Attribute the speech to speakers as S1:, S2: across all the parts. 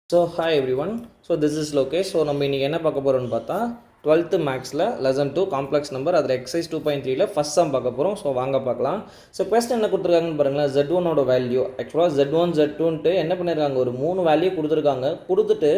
S1: So hi everyone. So this is Lokesh. So நம்ம இன்னைக்கு என்ன பார்க்க போறோம்னு பார்த்தா 12th மேக்ஸில் லெசன் 2 காம்ப்ளெக்ஸ் நம்பர் அதில் எக்ஸசைஸ் 2.3ல ஃபஸ்ட் சம் பார்க்க போகிறோம். ஸோ வாங்க பார்க்கலாம். ஸோ கொஸ்டின் என்ன கொடுத்துருக்காங்கன்னு பாருங்களேன். Z1ஓட வேல்யூ ஆக்சுவலாக Z1 Z2ன்ட்டு என்ன பண்ணியிருக்காங்க, ஒரு 3 வேல்யூ கொடுத்துருக்காங்க. கொடுத்துட்டு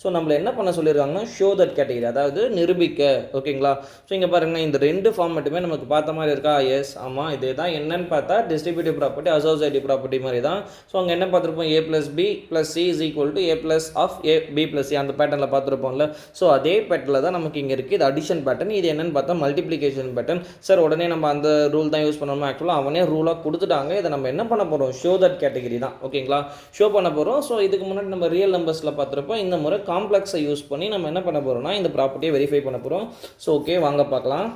S1: ஸோ நம்மளை என்ன பண்ண சொல்லியிருக்காங்கன்னா ஷோ தட் கேட்டகரி, அதாவது நிரூபிக்க. ஓகேங்களா? ஸோ இங்கே பாருங்கன்னா இந்த ரெண்டு ஃபார்ம் மட்டுமே நமக்கு பார்த்த மாதிரி இருக்கா? எஸ், ஆமாம். இதே தான் என்னன்னு பார்த்தா டிஸ்ட்ரிபியூட்டிவ் ப்ராப்பர்ட்டி அசோசியேட்டிவ் ப்ராப்பர்ட்டி மாதிரி தான். ஸோ அங்கே என்ன பார்த்துருப்போம், A + B + C = A + of A B + C அந்த பேட்டர்னில் பார்த்துருப்போம்ல. ஸோ அதே பேட்டர்னில் தான் நமக்கு இங்கே இருக்குது. இது அடிஷன் பேட்டர்ன். இது என்னென்னு பார்த்தா மல்டிப்ளிகேஷன் பேட்டர்ன். சார் உடனே நம்ம அந்த ரூல் தான் யூஸ் பண்ணணும். ஆக்சுவலாக அவனே ரூலாக கொடுத்துட்டாங்க. இதை நம்ம என்ன பண்ண போகிறோம், ஷோ தட் கேட்டகரி தான். ஓகேங்களா? ஷோ பண்ண போகிறோம். ஸோ இதுக்கு முன்னாடி நம்ம ரியல் நம்பர்ஸில் பார்த்துருப்போம். இந்த முறை காம்ப்ளெக்ஸை யூஸ் பண்ணி நம்ம என்ன பண்ண போகிறோம்னா இந்த ப்ராப்பர்ட்டியை வெரிஃபை பண்ண போகிறோம். ஸோ ஓகே, வாங்க பார்க்கலாம்.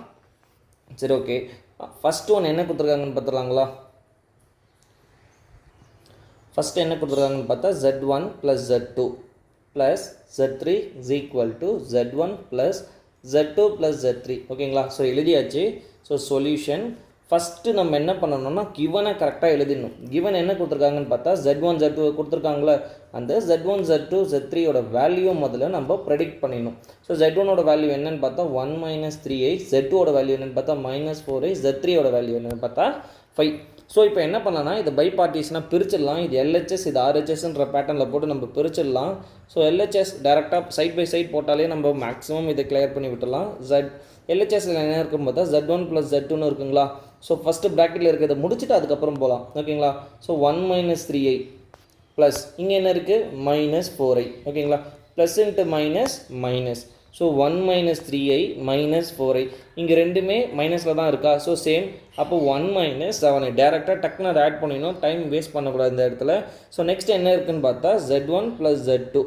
S1: சரி, ஓகே. ஃபஸ்ட்டு ஒன்று என்ன கொடுத்துருக்காங்கன்னு பார்த்துலாங்களா? ஃபஸ்ட்டு என்ன கொடுத்துருக்காங்கன்னு பார்த்தா Z1 + Z2 + Z3 = Z1 + Z2 + Z3. ஓகேங்களா? ஸோ எழுதியாச்சு. ஸோ சொல்யூஷன் ஃபஸ்ட்டு நம்ம என்ன பண்ணணும்னா கிவனை கரெக்டாக எழுதிடணும். கிவன் என்ன கொடுத்துருக்காங்கன்னு பார்த்தா Z1 Z2 கொடுத்துருக்காங்களே, அந்த Z1 Z2 Z3யோட வேல்யூ முதல்ல நம்ம ப்ரெடிக்ட் பண்ணிடணும். ஸோ Z1ஓட வேல்யூ என்னன்னு பார்த்தா 1 - 3i, Z2ஓட வேல்யூ என்னென்னு பார்த்தா -4i, Z3யோட வேல்யூ என்னென்னு பார்த்தா 5. ஸோ இப்போ என்ன பண்ணலாம்னா இதை பை பார்ட்டிஷனாக பிரிச்சிடலாம். இது LHS, இது RHSன்ற பேட்டர்னில் போட்டு நம்ம பிரிச்சிடலாம். ஸோ LHS டேரெக்டாக சைட் பை சைட் போட்டாலே நம்ம மேக்ஸிமம் இதை கிளியர் பண்ணி விட்டுடலாம். LHSல என்ன இருக்கும் பார்த்தா Z1 + Z2ன்னு இருக்குங்களா? ஸோ ஃபஸ்ட்டு ப்ராக்கெட்டில் இருக்கிறத முடிச்சுட்டு அதுக்கப்புறம் போகலாம். ஓகேங்களா? ஸோ 1 - 3i ப்ளஸ் இங்கே என்ன இருக்குது -4i. ஓகேங்களா? Plus into minus. So 1 - 3i -4i இங்கே ரெண்டுமே மைனஸில் தான் இருக்கா? So same. அப்போ 1 - 7i டேரெக்டாக டக்குன்னு அதை ஆட் பண்ணிடணும். டைம் வேஸ்ட் பண்ணக்கூடாது இந்த இடத்துல. ஸோ நெக்ஸ்ட் என்ன இருக்குதுன்னு பார்த்தா Z1 + Z2.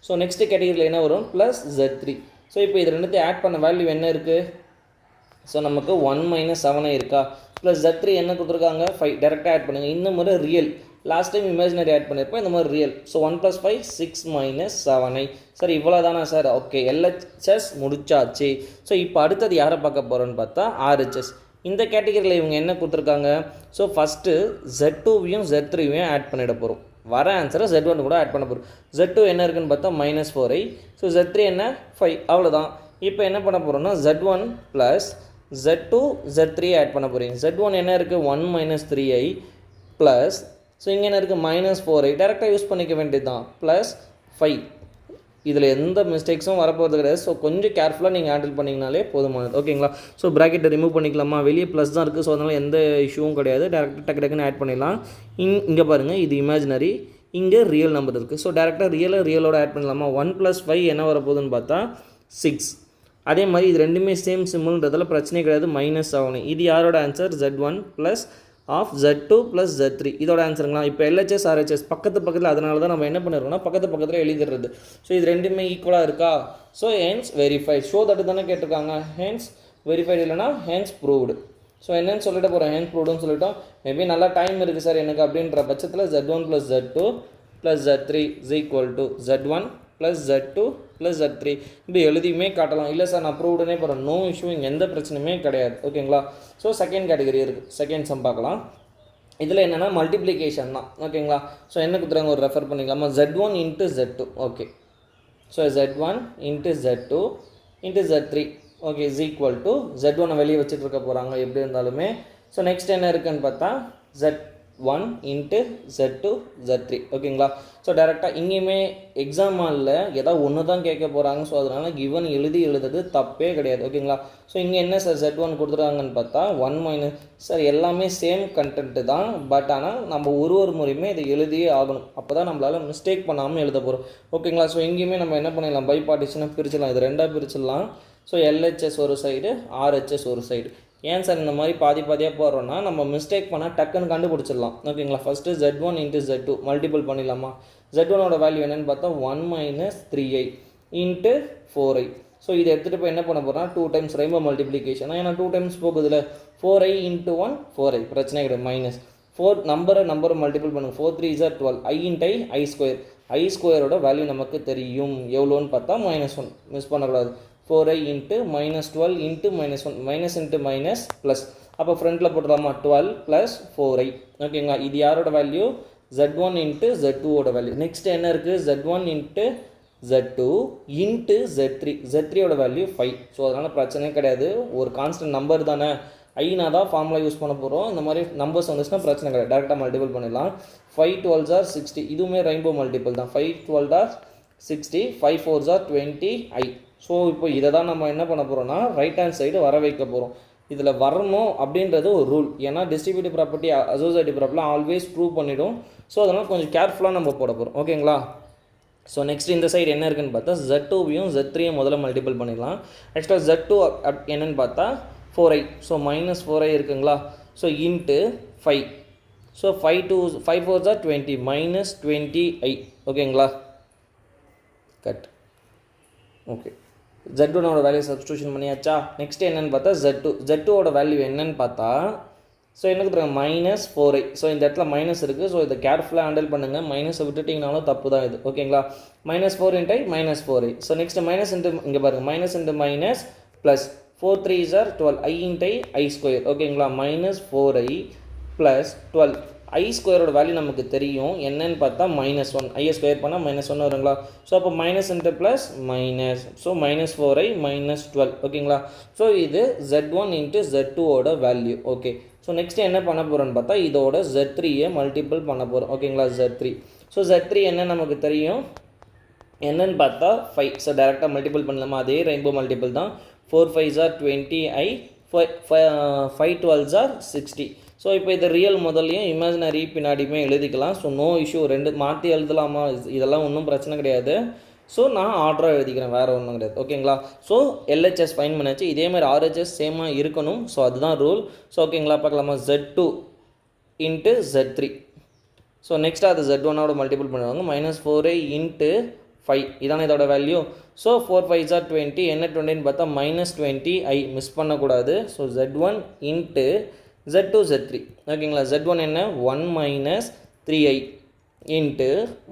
S1: ஸோ நெக்ஸ்ட்டு கேட்டகரியில் என்ன வரும், ப்ளஸ் Z3. ஸோ இப்போ இது ரெண்டுத்தையும் ஆட் பண்ண வேல்யூ என்ன இருக்குது? ஸோ நமக்கு 1 - 7i இருக்கா? ப்ளஸ் Z3 என்ன கொடுத்துருக்காங்க, 5. டேரெக்டாக ஆட் பண்ணுங்கள். இந்த முறை real. Last time imaginary add பண்ணியிருப்போம், இந்த மாதிரி ரியல். So 1 + 5 6 - 7i. சார் இவ்வளோ தானா சார்? ஓகே, LHS முடிச்சாச்சு. ஸோ இப்போ அடுத்தது யாரை பார்க்க போகிறோன்னு பார்த்தா RHS. இந்த கேட்டகரியில் இவங்க என்ன கொடுத்துருக்காங்க? ஸோ ஃபஸ்ட்டு Z2வையும் Z3வையும் ஆட் பண்ணிட போகிறோம். வர ஆன்சரை Z1 கூட ஆட் பண்ண போகிறோம். Z2 என்ன இருக்குன்னு பார்த்தா -4i. ஸோ Z3 என்ன 5. அவ்வளோதான். இப்போ என்ன பண்ண போகிறோம்னா Z1 + Z2 Z3 ஆட் பண்ண போகிறீங்க. Z1 என்ன இருக்குது 1 - 3i ப்ளஸ், ஸோ இங்கே என்ன இருக்குது -4i. டேரெக்டாக யூஸ் பண்ணிக்க வேண்டியது தான். ப்ளஸ் 5. இதில் எந்த மிஸ்டேக்ஸும் வரப்போகிறது கிடையாது. ஸோ கொஞ்சம் கேர்ஃபுல்லாக நீங்கள் ஹேண்டில் பண்ணிங்கனாலே போதுமானது. ஓகேங்களா? ஸோ ப்ராக்கெட்டை ரிமூவ் பண்ணிக்கலாமா? வெளியே ப்ளஸ் தான் இருக்குது. ஸோ அதனால் எந்த இஷ்யூவும் கிடையாது. டேரெக்டாக டக்குன்னு ஆட் பண்ணிடலாம். இங்கே பாருங்கள், இது இமேஜினரி, இங்கே ரியல் நம்பர் இருக்குது. ஸோ டேரெக்டாக ரியலோட ஆட் பண்ணலாமா? 1 + 5 என்ன வரப்போகுதுன்னு பார்த்தா 6. அதே மாதிரி இது ரெண்டுமே சேம் சிம்பிள்ன்றதால பிரச்சனை கிடையாது. -7. இது யாரோட answer? Z1 + of Z2 + Z3 இதோட ஆன்சருங்களா? இப்போ LHS RHS பக்கத்தில், அதனால தான் நம்ம என்ன பண்ணிருக்கோம்னா பக்கத்தில் எழுதிடுறது. ஸோ இது ரெண்டுமே ஈக்குவலாக இருக்கா? So hence verified. Show that தானே கேட்டிருக்காங்க. ஹென்ஸ் வெரிஃபைடு இல்லைனா ஹென்ஸ் ப்ரூவ்டு. ஸோ என்னன்னு சொல்லிட்டு போகிறோம், ஹென்ஸ் ப்ரூவ்டுன்னு சொல்லிட்டோம். மேபி நல்லா டைம் இருக்குது சார் எனக்கு அப்படின்ற பட்சத்தில் Z1 + Z2 + Z3 = Z1 + Z2 + Z3 இப்படி எழுதியுமே காட்டலாம். இல்லை சார் நான் ப்ரூவ்டுனே போகிறேன், நோ இஷ்யூ, இங்கே எந்த பிரச்சனையுமே கிடையாது. ஓகேங்களா? ஸோ செகண்ட் கேட்டகரி இருக்குது. செகண்ட் சம் பார்க்கலாம். இதில் என்னென்னா மல்டிப்ளிகேஷன் தான். ஓகேங்களா? ஸோ என்ன கொடுத்துறாங்க ஒரு ரெஃபர் பண்ணிக்கலாமா? Z1 × Z2. Okay. So Z1 × Z2 × Z3 okay = Z1 வெளியே வச்சுட்டு இருக்க போகிறாங்க எப்படி இருந்தாலுமே. ஸோ நெக்ஸ்ட் என்ன இருக்குதுன்னு பார்த்தா Z1 × Z2 Z3. ஓகேங்களா? ஸோ டேரெக்டாக இங்கேயுமே எக்ஸாம் ஹாலில் ஏதாவது ஒன்று தான் கேட்க போகிறாங்க. ஸோ அதனால் கிவன் எழுதுறது தப்பே கிடையாது. ஓகேங்களா? ஸோ இங்கே என்ன சார் Z1 கொடுத்துருக்காங்கன்னு பார்த்தா 1 சார் எல்லாமே சேம் கண்டென்ட்டு தான். பட் ஆனால் நம்ம ஒரு முறையுமே இதை எழுதியே ஆகணும். அப்போ தான் நம்மளால் மிஸ்டேக் பண்ணாமல் எழுத போகிறோம். ஓகேங்களா? ஸோ இங்கேயுமே நம்ம என்ன பண்ணிடலாம், பை பார்ட்டிஷனாக பிரிச்சிடலாம். இது ரெண்டாக பிரிச்சிடலாம். ஸோ LHS ஒரு சைடு, RHS ஒரு சைடு. ஏன் சார் இந்த மாதிரி பாதியாக போடுறோன்னா நம்ம மிஸ்டேக் பண்ணால் டக்குன்னு கண்டுபிடிச்சிடலாம். ஓகேங்களா? ஃபஸ்ட்டு Z1 × Z2 மல்டிபிள் பண்ணிடலாமா? Z1ஓட வேல்யூ என்னென்னு பார்த்தா 1 - 3i × 4i. ஸோ இதை எடுத்துகிட்டு போய் என்ன பண்ண போகிறோம்னா 2 டைம்ஸ் ரெயின்போ மல்டிப்ளிகேஷன். ஏன்னா 2 டைம்ஸ் போகுதுல, 4i × 1 4i பிரச்சனை கிடையாது. -4 நம்பரை மல்டிபிள் பண்ணுங்கள். 4 3 is 12. i × i ஸ்கொயரோட வேல்யூ நமக்கு தெரியும் எவ்வளோன்னு பார்த்தா -1. மிஸ் பண்ணக்கூடாது. 4i × -12 × -1 -+. அப்போ ஃப்ரண்ட்டில் போட்டுடலாமா? 12 + 4i. ஓகேங்களா? இது யாரோட வேல்யூ? z1 இன்ட்டு z2ஓட வேல்யூ. நெக்ஸ்ட் என்ன இருக்குது, z1 இன்ட்டு z2 இன்ட்டு z3ஓட வேல்யூ 5. ஸோ அதனால் பிரச்சனையே கிடையாது, ஒரு கான்ஸ்டன்ட் நம்பர் தானே, ஐனா தான் ஃபார்முலா யூஸ் பண்ண போகிறோம். இந்த மாதிரி நம்பர்ஸ் வந்துச்சுன்னா பிரச்சனை கிடையாது, டேரெக்டாக மல்டிபிள் பண்ணிடலாம். 5 12s are 60, இதுவுமே ரெயின்போ மல்டிபிள் தான். 5 12 are 60, 5 4s are 20i. So இப்போ இதை தான் நம்ம என்ன பண்ண போகிறோம்னா ரைட் ஹேண்ட் சைடு வர வைக்க போகிறோம். இதில் வரணும் அப்படின்றது ஒரு ரூல், ஏன்னா distributive property associative property always prove பண்ணிவிடும். ஸோ அதனால் கொஞ்சம் கேர்ஃபுல்லாக நம்ம போட போகிறோம். ஓகேங்களா. ஸோ நெக்ஸ்ட் இந்த சைடு என்ன இருக்குன்னு பார்த்தா z2வையும் z3யும் முதல்ல மல்டிபிள் பண்ணிடலாம். ஆக்சுவலாக z2 என்னன்னு பார்த்தா 4i. ஸோ மைனஸ் 4i இருக்குங்களா. So into 5. So 5 4s are 20 minus 20i. ஓகேங்களா. கட். ஓகே, z1ஓட வேல்யூ சப்ஸ்டியூஷன் பண்ணியாச்சா. நெக்ஸ்ட் என்னென்னு பார்த்தா z2ஓட வேல்யூ என்னன்னு பார்த்தா ஸோ என்ன கொடுத்துருங்க மைனஸ் 4i. ஸோ இந்த இடத்துல மைனஸ் இருக்குது, ஸோ இதை கேர்ஃபுல்லாக ஹேண்டில் பண்ணுங்கள். மைனஸை விட்டுட்டிங்கனாலும் தப்பு தான் இது. ஓகேங்களா. Minus 4 into minus 4i. So next minus into இங்கே பாருங்கள், minus into minus plus 4 3s are 12, i into i square. ஓகேங்களா. Minus 4i plus 12. ஐ ஸ்கொயரோட வேல்யூ நமக்கு தெரியும் என்னன்னு பார்த்தா மைனஸ் 1. ஐயை ஸ்கொயர் பண்ணால் மைனஸ் 1 வருங்களா. ஸோ அப்போ minus into plus minus, so minus 4i minus 12. ஓகேங்களா. ஸோ இது z1 இன்ட்டு z2ஓட வேல்யூ. ஓகே. ஸோ நெக்ஸ்ட் என்ன பண்ண போகிறோன்னு பார்த்தா இதோட z3யை மல்டிபிள் பண்ண போகிறோம். ஓகேங்களா. z3. ஸோ z3 என்ன நமக்கு தெரியும் என்னன்னு பார்த்தா 5. ஸோ டேரெக்டாக மல்டிபிள் பண்ணலாமா, அதே ரெயின்போ மல்டிபிள் தான். 4 5s are 20i, 5 12s are 60. So இப்போ இது ரியல் முதல்லையும் இமேஜினரி பின்னாடியுமே எழுதிக்கலாம். ஸோ நோ இஷ்யூ, ரெண்டு மாற்றி எழுதலாமா, இதெல்லாம் ஒன்றும் பிரச்சனை கிடையாது. ஸோ நான் ஆர்டராக எழுதிக்கிறேன், வேறு ஒன்றும் கிடையாது. ஓகேங்களா. ஸோ LHS ஃபைன் பண்ணியாச்சு. இதே மாதிரி RHS சேமாக இருக்கணும். ஸோ அதுதான் ரூல். ஸோ ஓகேங்களா, பார்க்கலாமா. z2 into z3. So next அது z1ஓட மல்டிபிள் பண்ணுவாங்க. மைனஸ் 4i இன்ட்டு 5, இதான இதோட வேல்யூ. ஸோ 4 5s are 20, என்ன 20ன்னு பார்த்தா மைனஸ் 20i, மிஸ் பண்ணக்கூடாது. So z1 into z2 z3. ஓகேங்களா. z1 என்ன 1 minus 3i into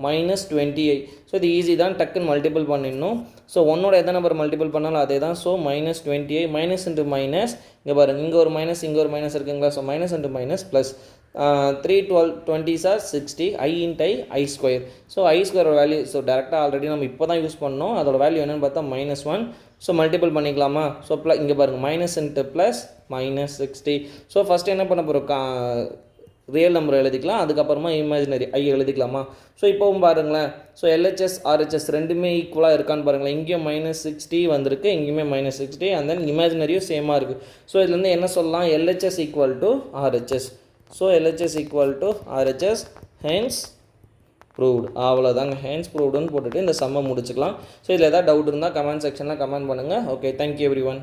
S1: minus 20i. So இது ஈஸி தான், டக்குன்னு மல்டிபிள் பண்ணிடணும். ஸோ ஒன்னோட எத்தனை நம்பர் மல்டிபிள் பண்ணாலும் அதே தான். So minus 20i, minus into minus, இங்கே பாருங்கள் இங்கே ஒரு மைனஸ் இங்கே ஒரு மைனஸ் இருக்குங்களா. So minus into minus plus 3 12 20s are 60, i into i square. So i ஸ்கொயரோட வேல்யூ ஸோ டேரெக்டாக ஆல்ரெடி நம்ம இப்போ தான் யூஸ் பண்ணோம். அதோட வேல்யூ என்னென்னு பார்த்தா மைனஸ் 1. ஸோ மல்டிபிள் பண்ணிக்கலாமா. ஸோ இங்கே பாருங்கள் minus into plus minus 60. So first என்ன பண்ண போகிறோம், ரியல் நம்பர் எழுதிக்கலாம், அதுக்கப்புறமா இமேஜினரி ஐ எழுதிக்கலாமா. ஸோ இப்போவும் பாருங்களேன். ஸோ LHS RHS ரெண்டுமே ஈக்குவலாக இருக்கான்னு பாருங்களேன். இங்கேயும் மைனஸ் 60 வந்திருக்கு, இங்கேயுமே மைனஸ் 60, அண்ட் தென் இமேஜினரியும் சேமாக இருக்குது. ஸோ இதுலேருந்து என்ன சொல்லலாம், LHS equal to RHS. So LHS equal to RHS, hence proved. அவ்வளோதாங்க, ஹென்ஸ் ப்ரூவ்டுன்னு போட்டுட்டு இந்த சம்மை முடிச்சுக்கலாம். ஸோ இதில் ஏதாவது டவுட் இருந்தால் கமெண்ட் செக்ஷனில் கமெண்ட் பண்ணுங்கள். Okay, thank you every one.